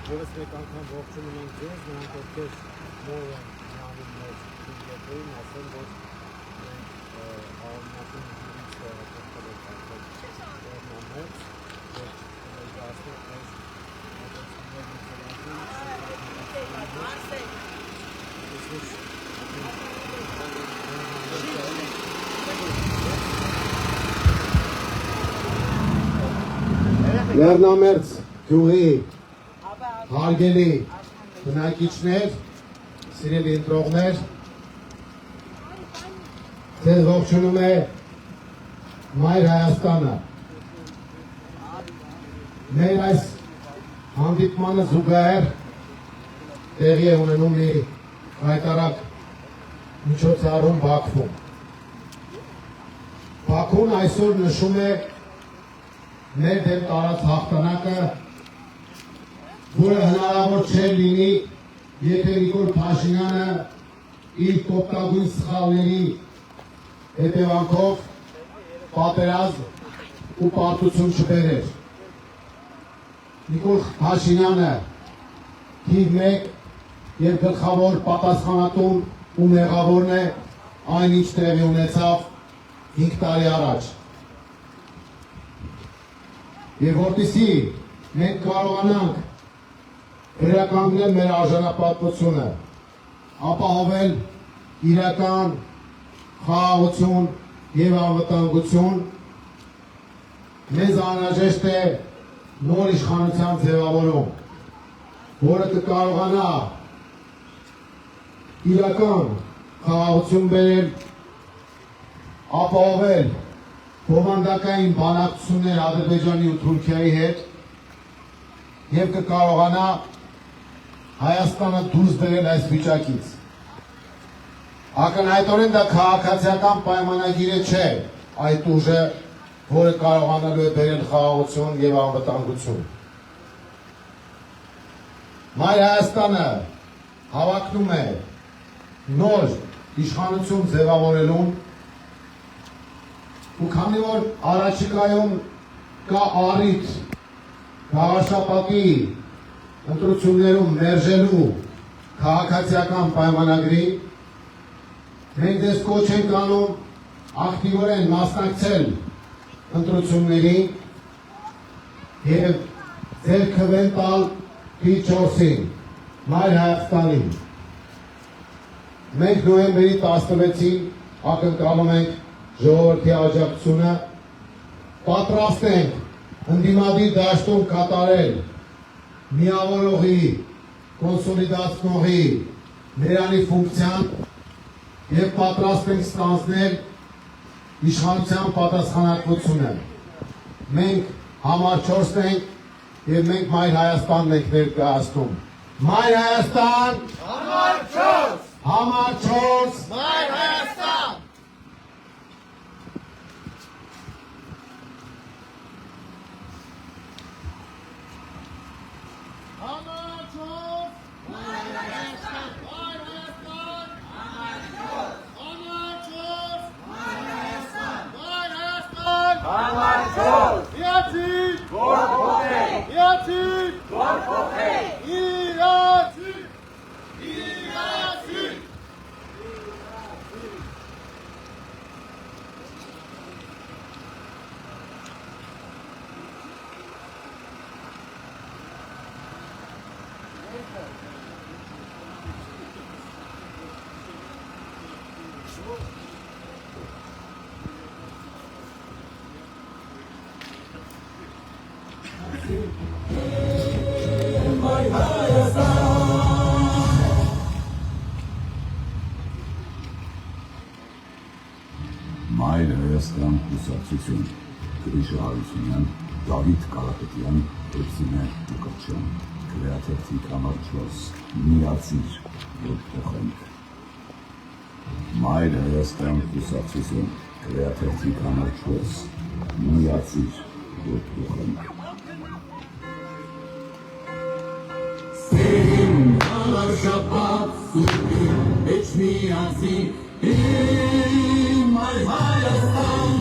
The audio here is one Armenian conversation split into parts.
Ես մեկ անգամ ողջունում ենք ձեզ, նրանք ովքեր նոր են նայում մեր վիդեոին, ասեմ, որ մենք արմատին դուրս տեղափոխվել ենք արդեն Լեռնամերձ, որ ներկայացնենք մեր Լեռնամերձ գյուղի հարգելի բնակիչներ, սիրելի ընտրողներ, ձեզ ողջունում է Մայր Հայաստանը։ Մեր այս հանդիպմանը զուգահեռ տեղի է ունենում մի հայտարարակ միջոցառում Բաքվում։ Բաքուն այսօր նշում է մեր դեմ տարած հաղթանակը, որը հնարավոր չէր լինի, եթե Նիկոլ Փաշինյանը իր կոպտագույն սխալների հետևանքով պատերազմ ու պարտություն չբերեր։ Նիկոլ Փաշինյանը թիվ 1 եւ գլխավոր պատասխանատուն ու մեղավորն է այն ինչ տեղի ունեցավ 5 տարի առաջ։ Եվ որտիսի մենք կարողանանք վերականգնել մեր արժանապատվությունը, ապահովել իրական խաղաղություն եւ անվտանգություն, մեզ անհրաժեշտ է նոր իշխանության ձևավորում, որը կկարողանա իրական խաղաղություն բերել, ապահովել բովանդակային բանակցություններ Ադրբեջանի ու Թուրքիայի հետ եւ կկարողանա Հայաստանը դուրս բերել այս վիճակից։ Ակնհայտորեն դա քաղաքացիական պայմանագիրը չէ, այդ ուժը, որը կարողանալու է բերել խաղաղություն եւ անվտանգություն։ Մայր Հայաստանը հավակնում է նոր իշխանություն ձևավորելուն ու քանի որ առաջիկայում կա առիթ քաղաքապետի ընտրություններում մերժելու քաղաքացիական պայմանագրի, մենք դες կոչ ենք անում ակտիվորեն մասնակցել ընտրություններին եւ ձեր քվեն տալ P4-ին, Մայր Հայաստանին։ Մենք նոյեմբերի 16-ին ակնկալում ենք ժողովրդի աջակցությունը, պատրաստ ենք ընդդիմադիր դաշտում կատարել միավորողի, կոնսոլիդացնողի, ներանի ֆունկցիան եւ պատրաստ ենք ստանձնել իշխանության պատասխանատվությունը։ Մենք համար 4 ենք եւ մենք Մայր Հայաստանն ենք ներկայացնում։ Մայր Հայաստան, համար 4, համար 4, Մայր Հայաստան։ Մայր Հայաստան կուսակցություն, Գրիշա Հարությունյան, Դավիթ Կարապետյան, Էրսինե Լուկաչյան, Քրեաթերթիկ համար 4, միացիր, որ փոխենք։ Մայր Հայաստան կուսակցություն, Քրեաթերթիկ համար 4, միացիր, որ փոխենք։ Սերին հարաշապատ սուրին, էչ միացիր, Մայր Հայաստան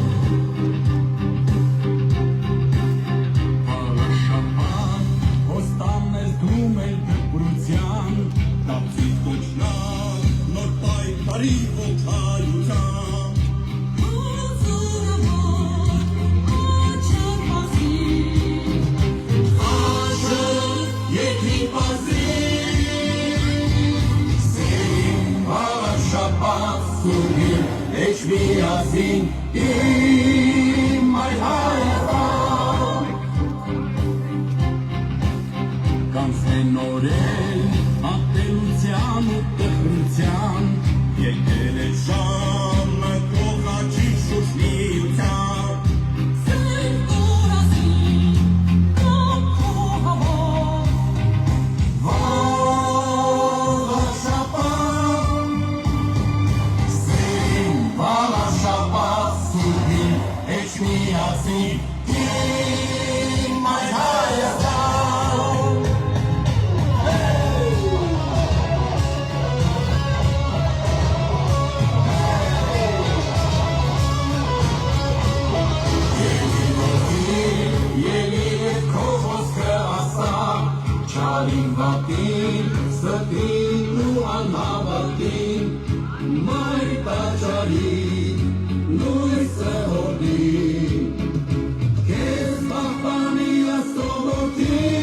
Հարաշապատ, հոստան ես դում Կապցիտ կոչնան, նոր պայքարի ողջայության Աշը երկրի պազին Սերին բարաշապատ սուրգին Էջ միասին իմ այ Հայաստան Կանցնեն օրեր ատելության ու տխրության Եկել է ժամը կողաչի շուշնիության Սեր կորասին կամ խոհավոր Վաղաշապատ Սերին վաղաշապատ սուրգին Էջ միասին իմ այ Հայաստան Չարին վատին, ստին ու անհավատին, մայր տաճարին, լույսը հորդին, կեզ պահպանի աստողոտին,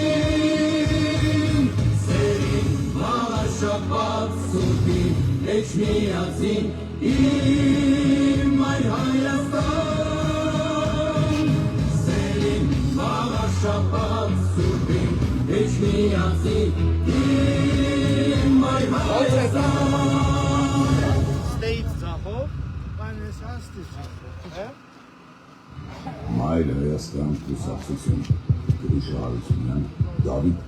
սերին վաղաշապատ սուրդին, էջ միացին, իմ այր Հայաստան, սերին վաղաշապատ սուրդին, Էջ միացին իմ այ Հայաստան State ձախով, բայց ես աստիճան։ Մայր Հայաստան կուսակցություն Գրիշ Հարությունյան Դավիթ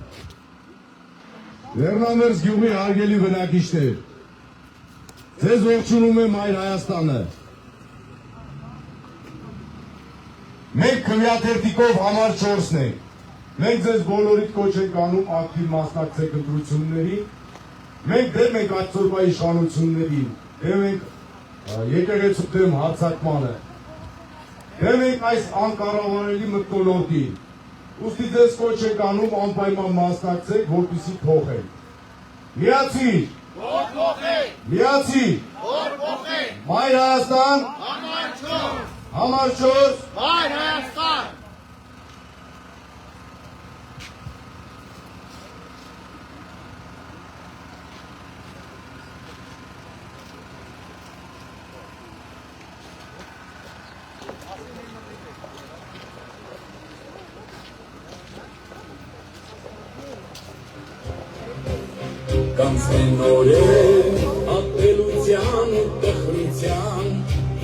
Լեռնամերձ գյուղի հարգելի բնակիչներ, ձեզ ողջունում է Մայր Հայաստանը։ Մենք քվեաթերթիկով համար 4-ն ենք։ Մենք ձեզ բոլորիդ կոչ ենք անում ակտիվ մասնակցեք ընտրություններին։ Մենք դեմ ենք այսօրվա իշխանություններին, դեմ ենք եկեղեցու դեմ հարձակմանը, դեմ ենք այս անկառավարելի մթնոլորտին։ Ուստի ձեզ կոչ ենք անում անպայման մասնակցեք, որպեսզի փոխենք։ Միացիր։ Որ փոխենք։ Միացիր։ Որ փոխենք։ Մայր Հայաստան։ Համար 4։ Համար 4։ Մայր Հայաստան։ Կանցնեն օրեր ատելության ու տխրության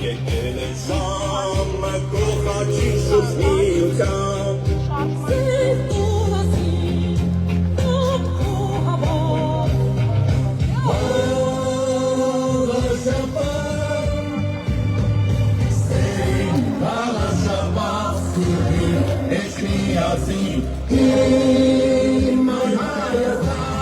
Եկել է ժամը կողաչի շուշնիության Սեր կորասին կամ խոհավոր Վաղաշապատ Սերին վաղաշապատ սուրգին Էջ միասին իմ այ Հայաստան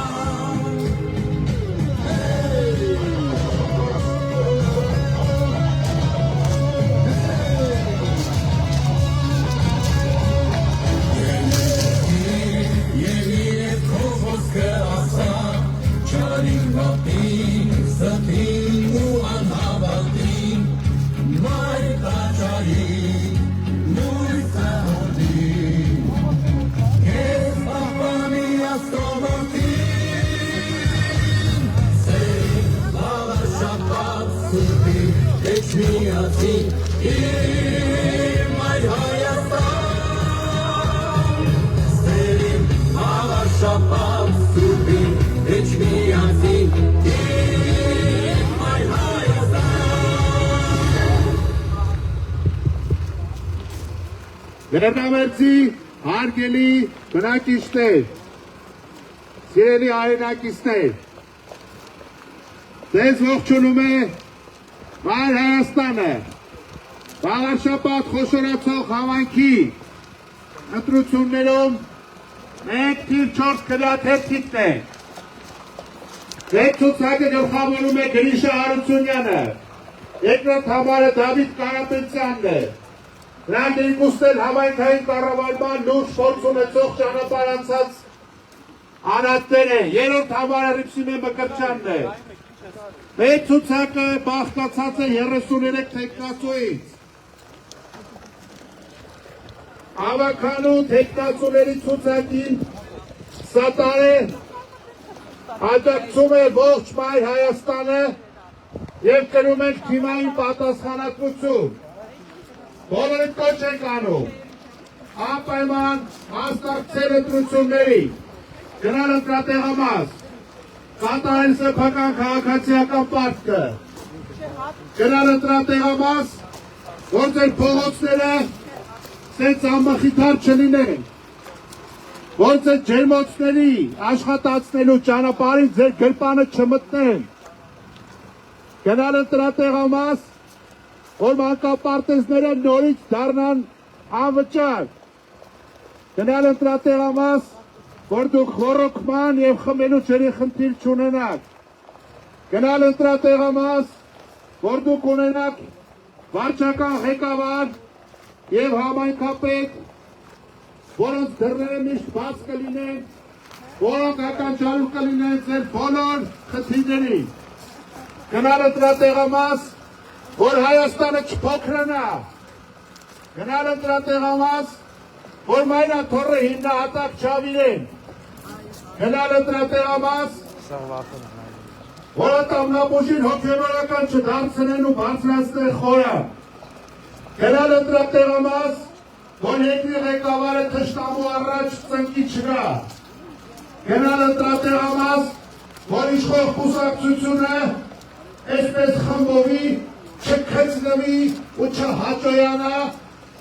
Ստին ու անհավատին, մայր տաճարին, լույսը հորդին, կեզ պահպանի աստողոտին, սերին վաղաշապատ սուրդին, էջ միացին, իմ այր Հայաստան, սերին վաղաշապատ սուրդին, էջ միացին, Լեռնամերձի հարգելի բնակիչներ, սիրելի հայրենակիցներ, ձեզ ողջունում է Մայր Հայաստանը, վաղաշապատ խոշորացող հավանքի ընտրություններում մենք թիվ 4 քվեաթերթիկն ենք։ Ձեր ցուցակը գլխավորում է Գրիշը Հարությունյանը, երկրորդ համարը Դավիթ Կարապետյանն է։ Նրանք երկուսն էլ համայնքային կառավարման լուրջ փորձ ունեցող ճանապարհ անցած Անատներ է, երորդ համարը Ռիփսիմե Մկրտչյանն է։ Մեր ցուցակը բաղկացած է 33 թեկնածուից։ Ավականու թեկնածուների ցուցակին սատար է, աջակցում է ողջ Մայր Հայաստանը և կրում ենք թիմային պատասխանատվություն։ Բոլորը կոչ ենք անում, անպայման մասնակցել ընտրությունների, գնալ ընտրատեղամաս, կատարել սեփական քաղաքացիական պարտքը, գնալ ընտրատեղամաս, որ ձեր փողոցները սենց անմխիթար չլինեն, որ ձեր ջերմոցների աշխատացնելու ճանապարհին ձեր գրպանը չմտնեն, գնալ ընտրատեղամաս, որ մանկապարտեզները նորից դառնան անվճար, գնալ ընտրատեղամաս, որ դուք խոռոքման և խմելու ջրի խնդիր չունենաք, գնալ ընտրատեղամաս, որ դուք ունենաք վարչական ղեկավար և համայնքապետ, որոնց դռները միշտ բաց կլինեն, որոնք ականջալուր կլինեն ձեր բոլոր խնդիրների, գնալ ընտրատեղամաս, որ Հայաստանը չփոքրանա, գնալ ընտրատեղամաս, որ Մայրաթոռը հիմնահատակ չավիրեն, գնալ ընտրատեղամաս, որ ատամնաբուժին հոգևորական չդարձնեն ու բարձրացնեն խորը, գնալ ընտրատեղամաս, որ երկրի ղեկավարը թշնամու առաջ ծնկի չգա, գնալ ընտրատեղամաս, որ իշխող կուսակցությունը այսպես խմբովի, չքծնվի ու չհաճոյանա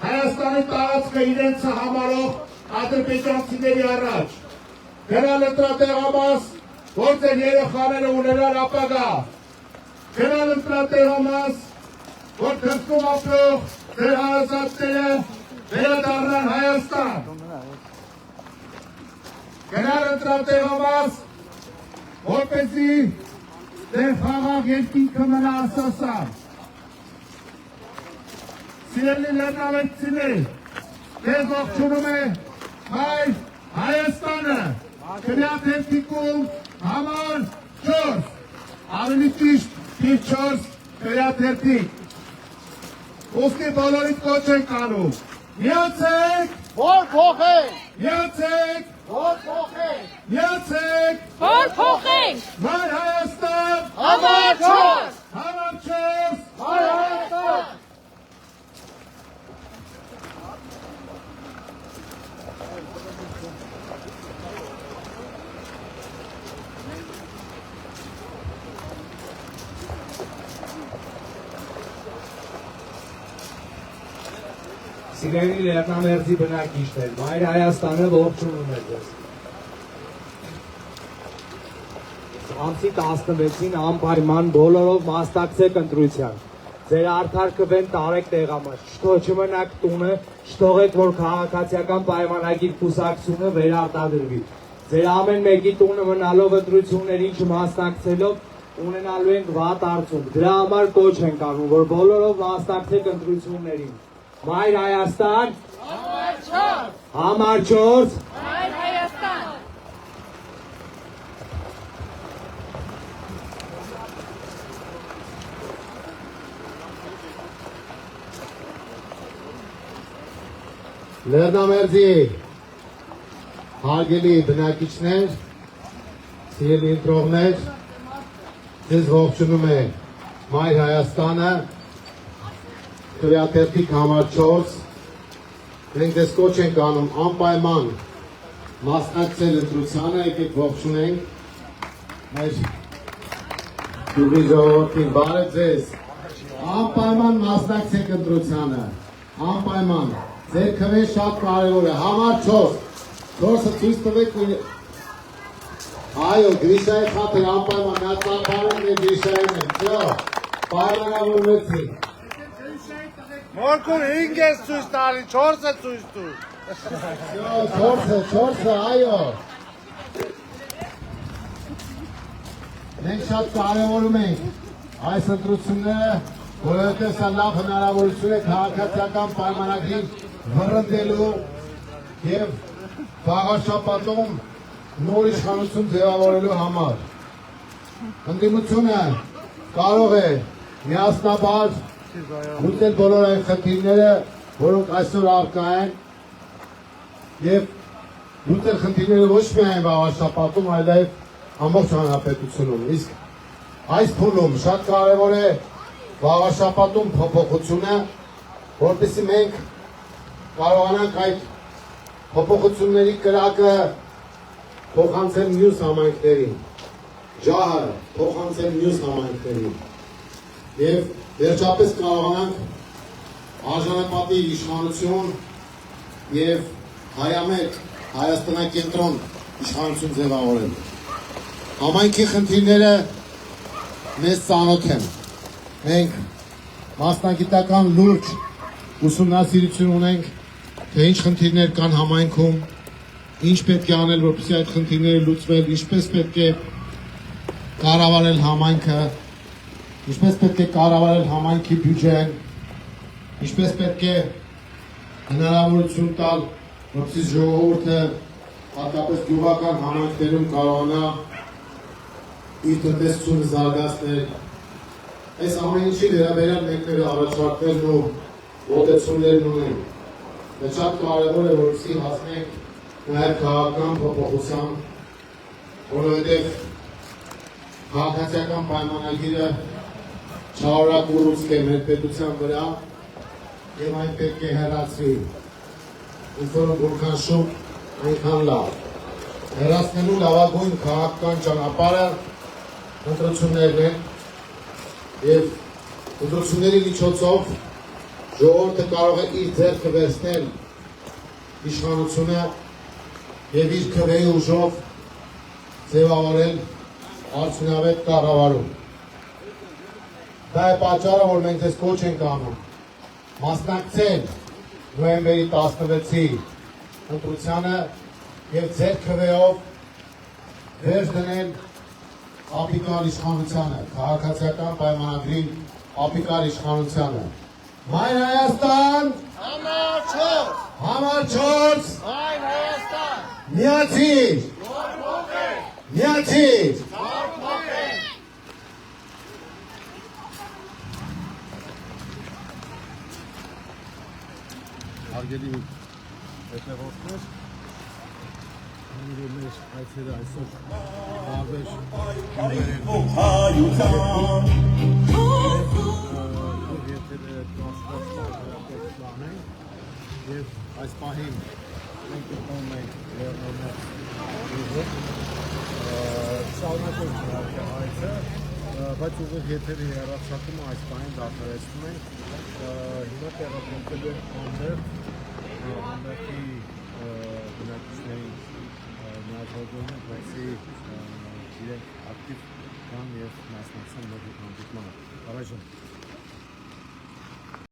Հայաստանի տարածքը իրենցը համարող ադրբեջանցիների առաջ, գնալ ընտրատեղամաս, որ ձեր երեխաները ունենան ապագա, գնալ ընտրատեղամաս, որ դրսում ապրող ձեր հարազատները վերադառնան Հայաստան, գնալ ընտրատեղամաս, որպեսզի ձեր խաղաղ երկինքը մնա ասասան։ Սիրելի լեռնավերցիներ, ձեզ ողջունում է Մայր Հայաստանը, քրյաթերթիկում համար 4, ավելի ճիշտ թիվ 4 քրյաթերթիկ։ Ուստի բոլորիդ կոչ ենք անում, միացեք, Որ փոխենք, միացեք, որ փոխենք, միացեք, Որ փոխենք, Մայր Հայաստան, համար 4, համար 4, Մայր Հայաստան։ Սիրելի լեռնամերձի բնակիչներ, Մայր Հայաստանը ողջունում է ձեզ։ Ամսի 16-ին անպայման բոլորով մասնակցեք ընտրության։ Ձեր արդար տարեք տեղամաս, չմնաք տունը, չթողեք, որ քաղաքացիական պայմանագիր կուսակցությունը վերարտադրվի։ Ձեր ամեն մեկի տունը մնալով ընտրություններին չմասնակցելով ունենալու ենք վատ արդյունք։ Դրա համար կոչ ենք անում, որ բոլորով մասնակցեք ընտրություններին։ Մայր Հայաստան, համար 4, Մայր Հայաստան, Լեռնամերձի հարգելի բնակիչներ, սիրելի ընտրողներ, ձեզ ողջունում է Մայր Հայաստանը, քրյաթերթիկ համար 4, մենք ձեզ կոչ ենք անում անպայման մասնակցել ընտրությանը, եկեք ողջունենք մեր գյուղի ժողովրդին, բարև ձեզ, անպայման մասնակցեք ընտրությանը, անպայման, ձեր քվեն շատ կարևոր է, համար 4, 4-ը ցույց տվեք ու այո, Գրիշայի խաթր անպայման, նա ծափարում է Գրիշային է, ճո, պայմանավորվեցին։ Մորքուն 5 ես ցույց տալի, 4 է ցույց տուր։ 4-ը, այո։ Մենք շատ կարևորում ենք այս ընտրությունները, որովհետև սա լավ հնարավորություն է քաղաքացիական պայմանագրին վռնդելու և վաղաշաբաթում նոր իշխանություն ձևավորելու համար։ Ընդդիմությունը կարող է միասնաբար լուծել բոլոր այն խնդիրները, որոնք այսօր առկա են, եւ լուծել խնդիրները ոչ միայն Վաղարշապատում, այլև ամբողջ հանրապետությունում։ Իսկ այս փուլում շատ կարևոր է Վաղարշապատում փոփոխությունը, որպեսզի մենք կարողանանք այդ փոփոխությունների կրակը փոխանցել մյուս համայնքներին, ջահը փոխանցել մյուս համայնքներին եւ վերջապես կարողանանք արժանապատի իշխանություն եւ հայամետ Հայաստանակենտրոն իշխանություն ձևավորել։ Համայնքի խնդիրները մեզ ծանոթ են։ Մենք մասնագիտական լուրջ ուսումնասիրություն ունենք, թե ինչ խնդիրներ կան համայնքում, ինչ պետք է անել, որպեսզի այդ խնդիրները լուծվել, ինչպես պետք է կառավարել համայնքը, ինչպես պետք է կառավարել համայնքի բյուջեն, ինչպես պետք է հնարավորություն տալ, որպեսզի ժողովուրդը հատկապես գյուղական համայնքներում կարողանա իր տնտեսությունը զարգացնել։ Այս ամեն ինչի վերաբերյալ մենք մեր առաջարկներն ու մոտեցումներն ունենք։ Դա շատ կարևոր է, որպեսզի հասնենք նաև քաղաքական փոփոխության, որովհետև քաղաքացիական պայմանագիրը չարորակ ուռուցք է մեր պետության վրա եւ այն պետք է հեռացվի։ Ինքնուրույն որքան շուտ, այնքան լավ։ Հեռացնելու լավագույն քաղաքական ճանապարհը ընտրություններն են եւ ընտրությունների միջոցով ժողովուրդը կարող է իր ձեռքը վերցնել իշխանությունը եւ իր քվեի ուժով ձևավորել արդյունավետ կառավարում։ Դա է պատճառը, որ մենք ձեզ կոչ ենք անում մասնակցել նոյեմբերի 16-ի ընտրությանը եւ ձեր քվեով վերջ դնել ապիկար իշխանությանը, քաղաքացիական պայմանագրի ապիկար իշխանությանը։ Մայն Հայաստան, համար 4, Մայն Հայաստան, միացիր, միացիր։ Հարգելի հետևորդներ, մեր այցերը այսօր տարբեր եւ այս պահին մենք գտնվում ենք Լեռնորդ շարունակենք այցը, բայց ուղիղ եթերի հեռարձակումը այս պահին դադարեցնում ենք։ Հիմա տեղափոխվելու ենք Համբերդի բնակիչներին միավորվում ենք, որպեսզի իրենք ակտիվ կան եւ մասնակցեն մեր հանդիպմանը։ Առայժմ